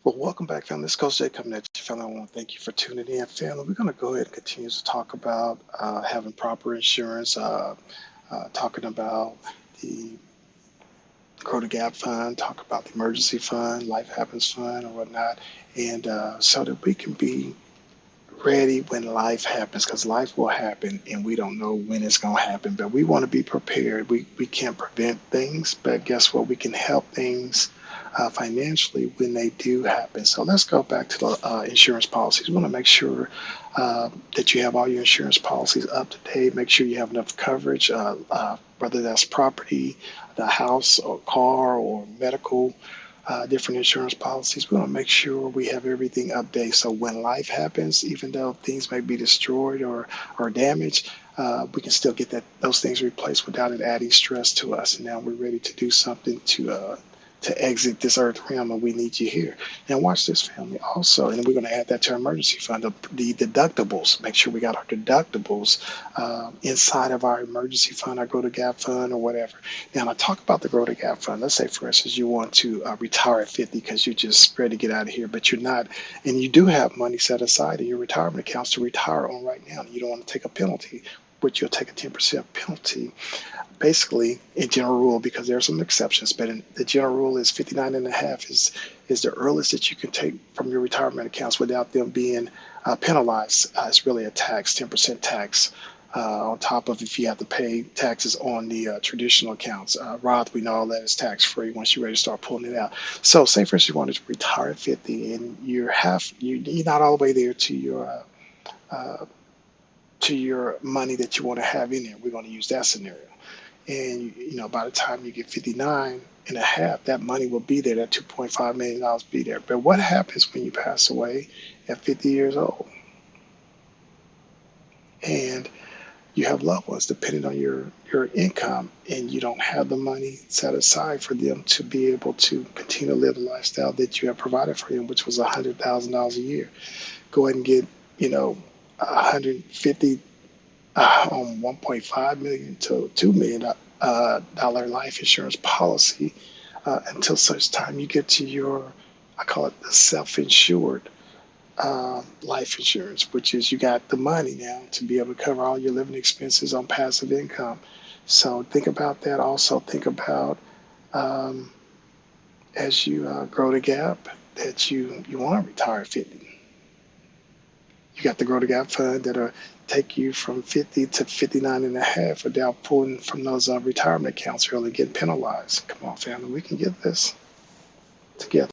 Well, welcome back, family. This is Coach Jay coming at you, family. I want to thank you for tuning in, family. We're going to go ahead and continue to talk about having proper insurance, talking about the Grow the Gap Fund, talk about the emergency fund, life happens fund, or whatnot, and so that we can be ready when life happens, because life will happen and we don't know when it's going to happen, but we want to be prepared. We can't prevent things, but guess what? We can help things financially when they do happen. So let's go back to the insurance policies. We want to make sure that you have all your insurance policies up to date. Make sure you have enough coverage, whether that's property, the house or car or medical, different insurance policies. We want to make sure we have everything updated. So when life happens, even though things may be destroyed or damaged, we can still get those things replaced without it adding stress to us. And now we're ready to do something to exit this earth realm, and we need you here. Now watch this, family, also, and we're going to add that to our emergency fund, the deductibles. Make sure we got our deductibles inside of our emergency fund, our Grow the Gap fund, or whatever. Now, I talk about the Grow the Gap fund. Let's say, for instance, you want to retire at 50 because you're just ready to get out of here, but you're not, and you do have money set aside in your retirement accounts to retire on right now. You don't want to take a penalty, but you'll take a 10% penalty. Basically, in general rule, because there are some exceptions, but the general rule is 59 and a half is the earliest that you can take from your retirement accounts without them being penalized. It's really a tax, 10% tax on top of if you have to pay taxes on the traditional accounts. Roth, we know all that is tax free once you're ready to start pulling it out. So, say for instance, you wanted to retire at 50 and you're not all the way there uh, to your money that you want to have in there. We're going to use that scenario. And by the time you get 59 and a half, that money will be there. That $2.5 million be there. But what happens when you pass away at 50 years old and you have loved ones depending on your income, and you don't have the money set aside for them to be able to continue to live the lifestyle that you have provided for them, which was $100,000 a year? Go ahead and get 150 on 1.5 million to $2 million dollar life insurance policy until such time you get to your, I call it the self-insured life insurance, which is you got the money now to be able to cover all your living expenses on passive income. So think about that. Also think about as you grow the gap that you want to retire at 50. You got the Grow the Gap fund that'll take you from 50 to 59 and a half without pulling from those retirement accounts early, getting penalized. Come on, family, we can get this together.